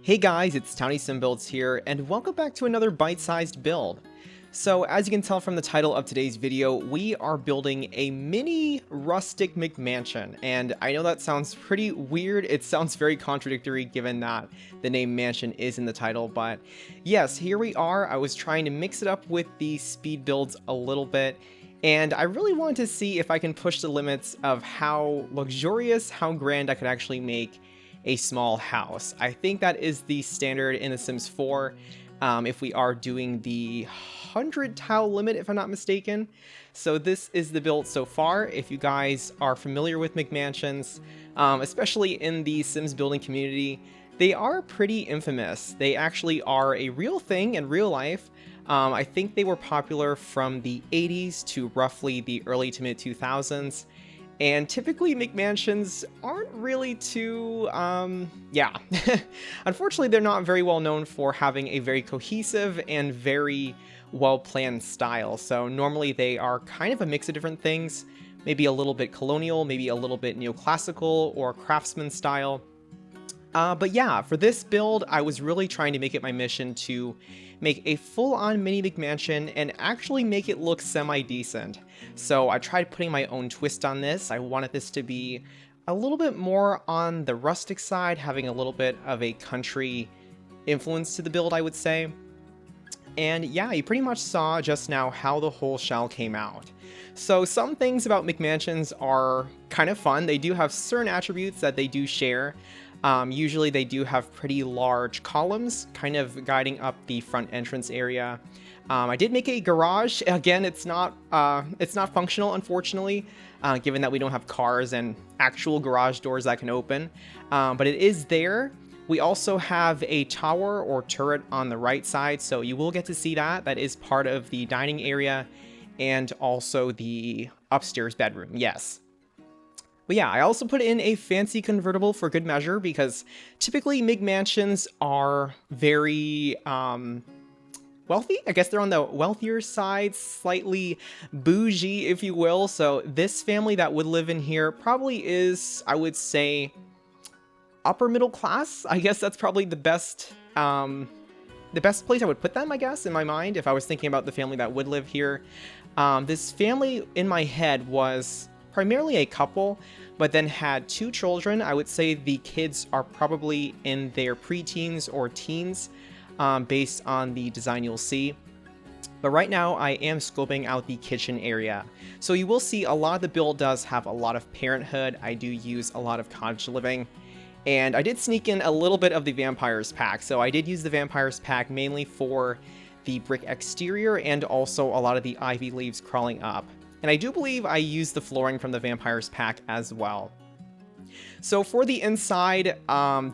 Hey guys, it's towniesimbuilds here, and welcome back to another bite-sized build. So as you can tell from the title of today's video, we are building a mini rustic McMansion, and I know that sounds pretty weird. It sounds very contradictory given that the name mansion is in the title, but yes, here we are. I was trying to mix it up with the speed builds a little bit, and I really wanted to see if I can push the limits of how luxurious, how grand I could actually make a small house. I think that is the standard in The Sims 4 if we are doing the 100 tile limit, if I'm not mistaken. So this is the build so far. If you guys are familiar with McMansions, especially in the Sims building community, they are pretty infamous. They actually are a real thing in real life. I think they were popular from the 80s to roughly the early to mid 2000s. And typically McMansions aren't really too, yeah. Unfortunately, they're not very well known for having a very cohesive and very well-planned style. So normally they are kind of a mix of different things, maybe a little bit colonial, maybe a little bit neoclassical or craftsman style. But yeah, for this build, I was really trying to make it my mission to make a full-on mini McMansion and actually make it look semi-decent. So I tried putting my own twist on this. I wanted this to be a little bit more on the rustic side, having a little bit of a country influence to the build, I would say. And yeah, you pretty much saw just now how the whole shell came out. So some things about McMansions are kind of fun. They do have certain attributes that they do share. Usually they do have pretty large columns kind of guiding up the front entrance area. I did make a garage. Again, it's not functional, unfortunately, given that we don't have cars and actual garage doors that can open, but it is there. We also have a tower or turret on the right side, so you will get to see that. That is part of the dining area and also the upstairs bedroom, yes. But yeah, I also put in a fancy convertible for good measure because typically McMansions are very wealthy. I guess they're on the wealthier side, slightly bougie, if you will. So this family that would live in here probably is, I would say, upper middle class. I guess that's probably the best place I would put them, I guess, in my mind, if I was thinking about the family that would live here. This family in my head was primarily a couple, but then had 2 children. I would say the kids are probably in their preteens or teens, based on the design you'll see. But right now I am scoping out the kitchen area. So you will see a lot of the build does have a lot of parenthood. I do use a lot of cottage living. And I did sneak in a little bit of the vampires pack. So I did use the vampires pack mainly for the brick exterior and also a lot of the ivy leaves crawling up. And I do believe I used the flooring from the vampires pack as well. So for the inside,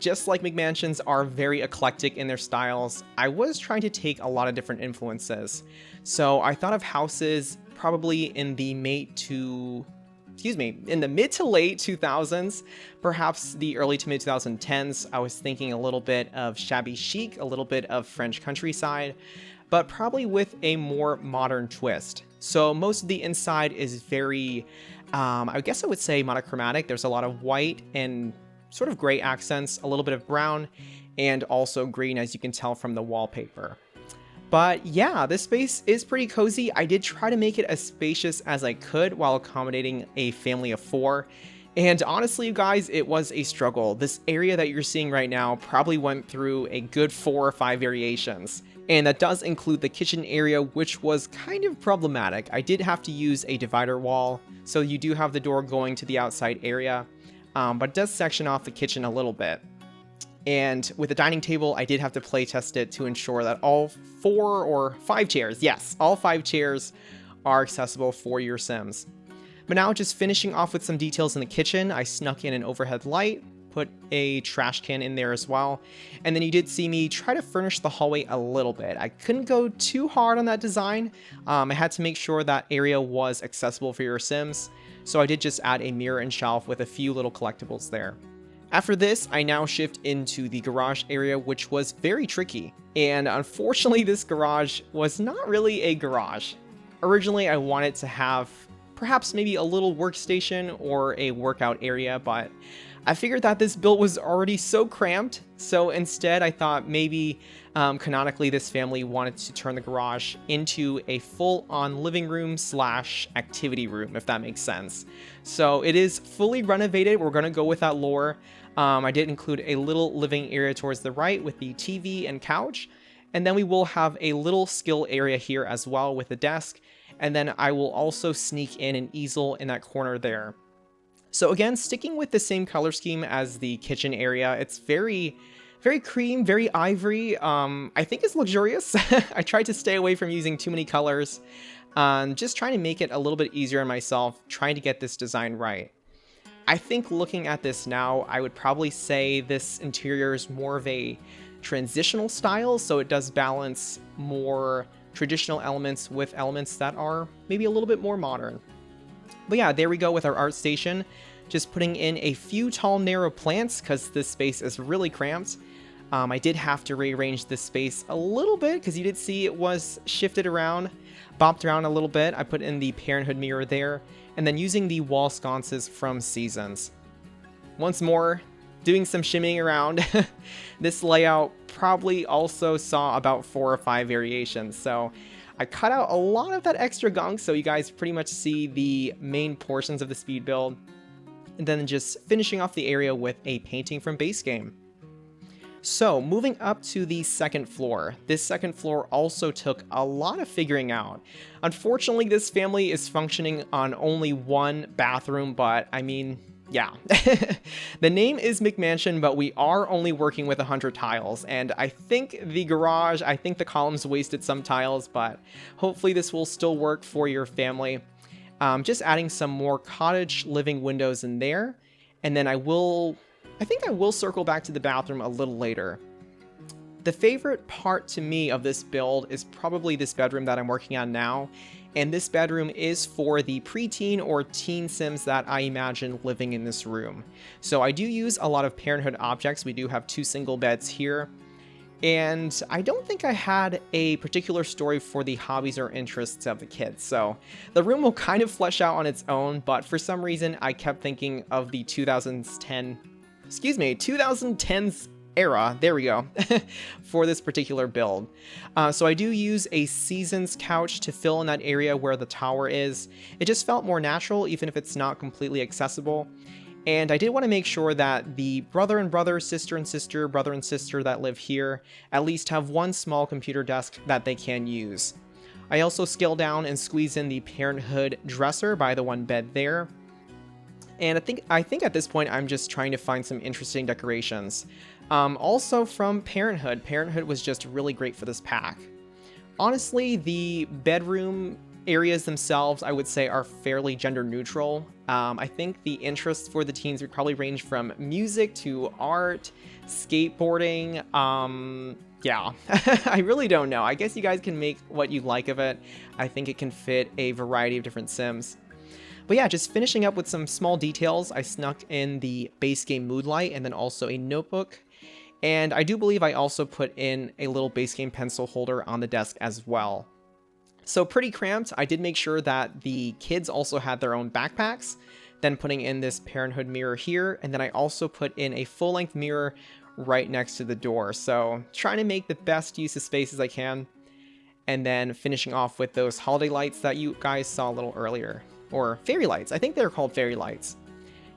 just like McMansions are very eclectic in their styles, I was trying to take a lot of different influences. So I thought of houses probably in the mid to late 2000s, perhaps the early to mid 2010s. I was thinking a little bit of shabby chic, a little bit of French countryside, but probably with a more modern twist. So most of the inside is very, I guess I would say monochromatic. There's a lot of white and sort of gray accents, a little bit of brown, and also green, as you can tell from the wallpaper. But yeah, this space is pretty cozy. I did try to make it as spacious as I could while accommodating a family of 4. And honestly, you guys, it was a struggle. This area that you're seeing right now probably went through a good 4 or 5 variations. And that does include the kitchen area, which was kind of problematic. I did have to use a divider wall, so you do have the door going to the outside area, but it does section off the kitchen a little bit. And with the dining table, I did have to play test it to ensure that all 4 or 5 chairs, yes, all 5 chairs are accessible for your Sims. But now just finishing off with some details in the kitchen, I snuck in an overhead light, put a trash can in there as well, and then you did see me try to furnish the hallway a little bit. I couldn't go too hard on that design. I had to make sure that area was accessible for your Sims, so I did just add a mirror and shelf with a few little collectibles there. After this, I now shift into the garage area, which was very tricky, and unfortunately this garage was not really a garage. Originally I wanted to have perhaps maybe a little workstation or a workout area, but I figured that this build was already so cramped, so instead I thought maybe canonically this family wanted to turn the garage into a full-on living room slash activity room, if that makes sense. So it is fully renovated. We're going to go with that lore. I did include a little living area towards the right with the TV and couch, and then we will have a little skill area here as well with the desk, and then I will also sneak in an easel in that corner there. So again, sticking with the same color scheme as the kitchen area, it's very cream, very ivory. I think it's luxurious. I tried to stay away from using too many colors. Just trying to make it a little bit easier on myself, trying to get this design right. I think looking at this now, I would probably say this interior is more of a transitional style, so it does balance more traditional elements with elements that are maybe a little bit more modern. But yeah, there we go with our art station. Just putting in a few tall, narrow plants because this space is really cramped. I did have to rearrange this space a little bit because you did see it was shifted around, bopped around a little bit. I put in the parenthood mirror there, and then using the wall sconces from Seasons. Once more, doing some shimmying around. This layout probably also saw about 4 or 5 variations, so I cut out a lot of that extra gunk so you guys pretty much see the main portions of the speed build, and then just finishing off the area with a painting from base game. So moving up to the second floor. This second floor also took a lot of figuring out. Unfortunately, this family is functioning on only one bathroom, but I mean, yeah. The name is McMansion, but we are only working with 100 tiles, and I think the garage, I think the columns wasted some tiles, but hopefully this will still work for your family. Just adding some more cottage living windows in there, and then I think I will circle back to the bathroom a little later. The favorite part to me of this build is probably this bedroom that I'm working on now, and this bedroom is for the preteen or teen sims that I imagine living in this room. So I do use a lot of parenthood objects. We do have 2 single beds here, and I don't think I had a particular story for the hobbies or interests of the kids, so the room will kind of flesh out on its own, but for some reason I kept thinking of the 2010s era, there we go, for this particular build. So I do use a Seasons couch to fill in that area where the tower is. It just felt more natural, even if it's not completely accessible. And I did want to make sure that the brother and brother, sister and sister, brother and sister that live here at least have one small computer desk that they can use. I also scale down and squeeze in the parenthood dresser by the one bed there. And I think at this point I'm just trying to find some interesting decorations. Also from Parenthood. Parenthood was just really great for this pack. Honestly, the bedroom areas themselves, I would say, are fairly gender neutral. I think the interests for the teens would probably range from music to art, skateboarding. Yeah, I really don't know. I guess you guys can make what you like of it. I think it can fit a variety of different sims. But yeah, just finishing up with some small details. I snuck in the base game mood light and then also a notebook. And I do believe I also put in a little base game pencil holder on the desk as well. So pretty cramped. I did make sure that the kids also had their own backpacks. Then putting in this parenthood mirror here. And then I also put in a full-length mirror right next to the door. So trying to make the best use of space as I can. And then finishing off with those holiday lights that you guys saw a little earlier. Or fairy lights. I think they're called fairy lights.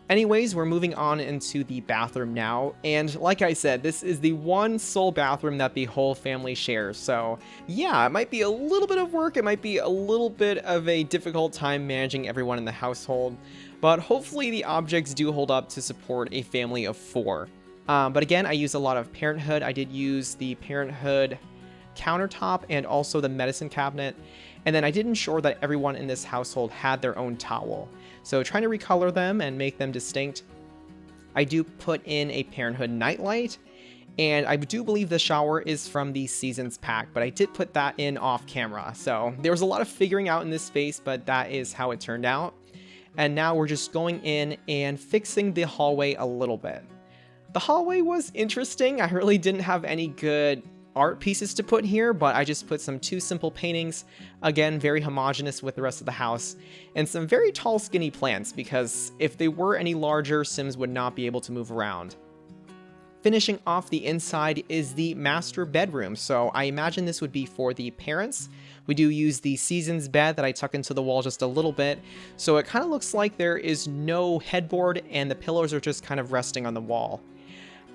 Anyways, we're moving on into the bathroom now, and like I said, this is the one sole bathroom that the whole family shares, so yeah, it might be a little bit of work, it might be a little bit of a difficult time managing everyone in the household, but hopefully the objects do hold up to support a family of 4. But again, I use a lot of Parenthood. I did use the Parenthood countertop and also the medicine cabinet, and then I did ensure that everyone in this household had their own towel. So trying to recolor them and make them distinct. I do put in a Parenthood nightlight, and I do believe the shower is from the Seasons pack, but I did put that in off camera. So there was a lot of figuring out in this space, but that is how it turned out. And now we're just going in and fixing the hallway a little bit. The hallway was interesting. I really didn't have any good art pieces to put here, but I just put some 2 simple paintings, again very homogeneous with the rest of the house, and some very tall skinny plants because if they were any larger, Sims would not be able to move around. Finishing off the inside is the master bedroom, so I imagine this would be for the parents. We do use the Seasons bed that I tuck into the wall just a little bit, so it kind of looks like there is no headboard and the pillows are just kind of resting on the wall.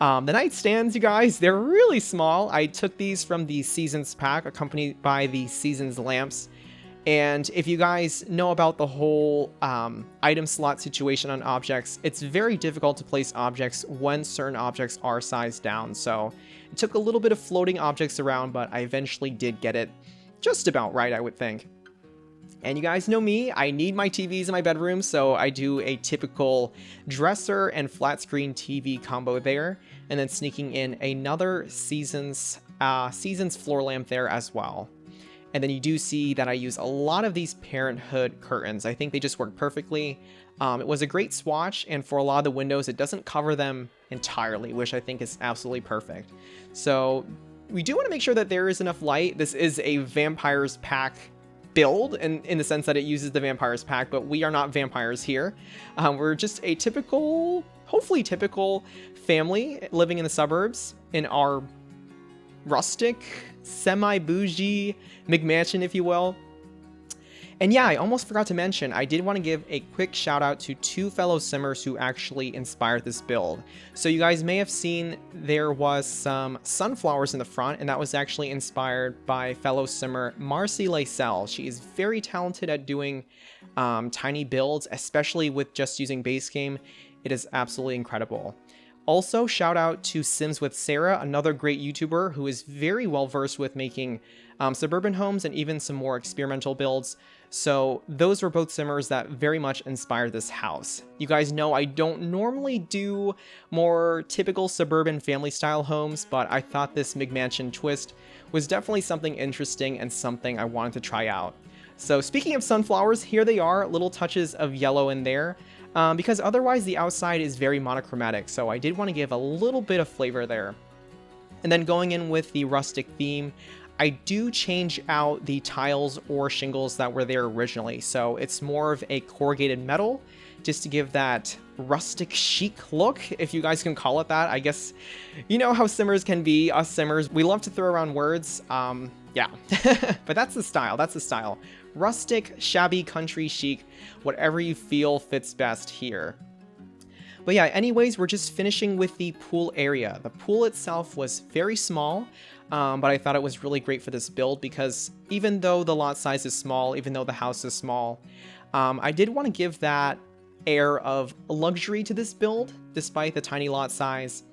The nightstands, you guys, they're really small. I took these from the Seasons pack, accompanied by the Seasons lamps. And if you guys know about the whole item slot situation on objects, it's very difficult to place objects when certain objects are sized down. So it took a little bit of floating objects around, but I eventually did get it just about right, I would think. And you guys know me, I need my TVs in my bedroom, so I do a typical dresser and flat screen TV combo there, and then sneaking in another Seasons floor lamp there as well. And then you do see that I use a lot of these Parenthood curtains. I think they just work perfectly. It was a great swatch, and for a lot of the windows, it doesn't cover them entirely, which I think is absolutely perfect. So we do want to make sure that there is enough light. This is a Vampires pack build in the sense that it uses the Vampires pack, but we are not vampires here. We're just a typical, hopefully typical family living in the suburbs in our rustic, semi-bougie McMansion, if you will. And yeah, I almost forgot to mention, I did want to give a quick shout out to 2 fellow simmers who actually inspired this build. So you guys may have seen there was some sunflowers in the front, and that was actually inspired by fellow simmer 𝗪𝗔𝗧𝗖𝗛𝗏. She is very talented at doing tiny builds, especially with just using base game. It is absolutely incredible. Also, shout out to Sims with Sarah, another great YouTuber who is very well versed with making suburban homes and even some more experimental builds. So those were both simmers that very much inspired this house. You guys know I don't normally do more typical suburban family style homes, but I thought this McMansion twist was definitely something interesting and something I wanted to try out. So speaking of sunflowers, here they are, little touches of yellow in there. Because otherwise the outside is very monochromatic, so I did want to give a little bit of flavor there. And then going in with the rustic theme, I do change out the tiles or shingles that were there originally, so it's more of a corrugated metal, just to give that rustic chic look, if you guys can call it that. I guess you know how simmers can be, us simmers, we love to throw around words, yeah, but that's the style, that's the style. Rustic, shabby, country, chic, whatever you feel fits best here. But yeah, anyways, we're just finishing with the pool area. The pool itself was very small, but I thought it was really great for this build because even though the lot size is small, even though the house is small, I did want to give that air of luxury to this build, despite the tiny lot size.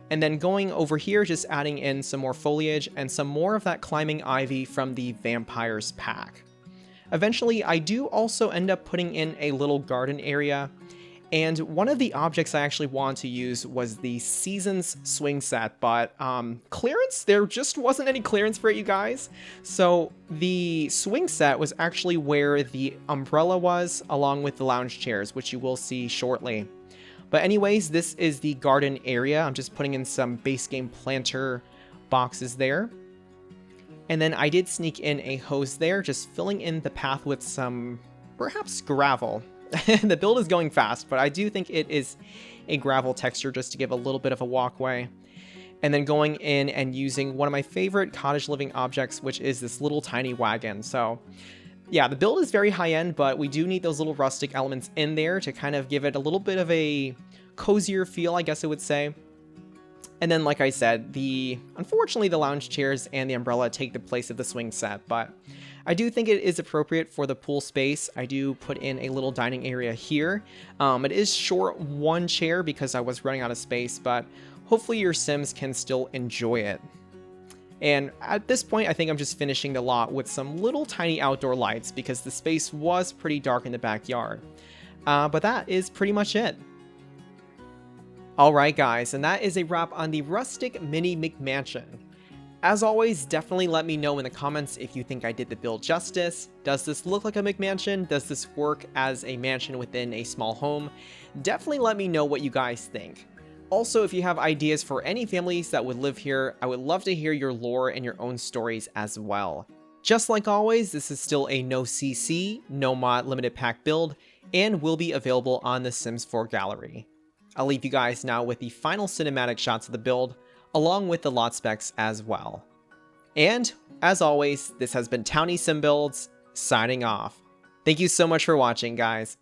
And then going over here, just adding in some more foliage and some more of that climbing ivy from the Vampires pack. Eventually, I do also end up putting in a little garden area, and one of the objects I actually wanted to use was the Seasons swing set, but clearance? There just wasn't any clearance for it, you guys. So the swing set was actually where the umbrella was, along with the lounge chairs, which you will see shortly. But anyways, this is the garden area. I'm just putting in some base game planter boxes there. And then I did sneak in a hose there, just filling in the path with some, perhaps gravel. The build is going fast, but I do think it is a gravel texture just to give a little bit of a walkway. And then going in and using one of my favorite cottage living objects, which is this little tiny wagon. So yeah, the build is very high end, but we do need those little rustic elements in there to kind of give it a little bit of a cozier feel, I guess I would say. And then, like I said, unfortunately the lounge chairs and the umbrella take the place of the swing set, but I do think it is appropriate for the pool space. I do put in a little dining area here. It is short one chair because I was running out of space, but hopefully your Sims can still enjoy it. And at this point, I think I'm just finishing the lot with some little tiny outdoor lights because the space was pretty dark in the backyard. But that is pretty much it. Alright guys, and that is a wrap on the Rustic Mini McMansion. As always, definitely let me know in the comments if you think I did the build justice. Does this look like a McMansion? Does this work as a mansion within a small home? Definitely let me know what you guys think. Also, if you have ideas for any families that would live here, I would love to hear your lore and your own stories as well. Just like always, this is still a no CC, no mod limited pack build, and will be available on the Sims 4 gallery. I'll leave you guys now with the final cinematic shots of the build, along with the lot specs as well. And, as always, this has been 𝗧𝗛𝗏𝗡𝗚 signing off. Thank you so much for watching, guys.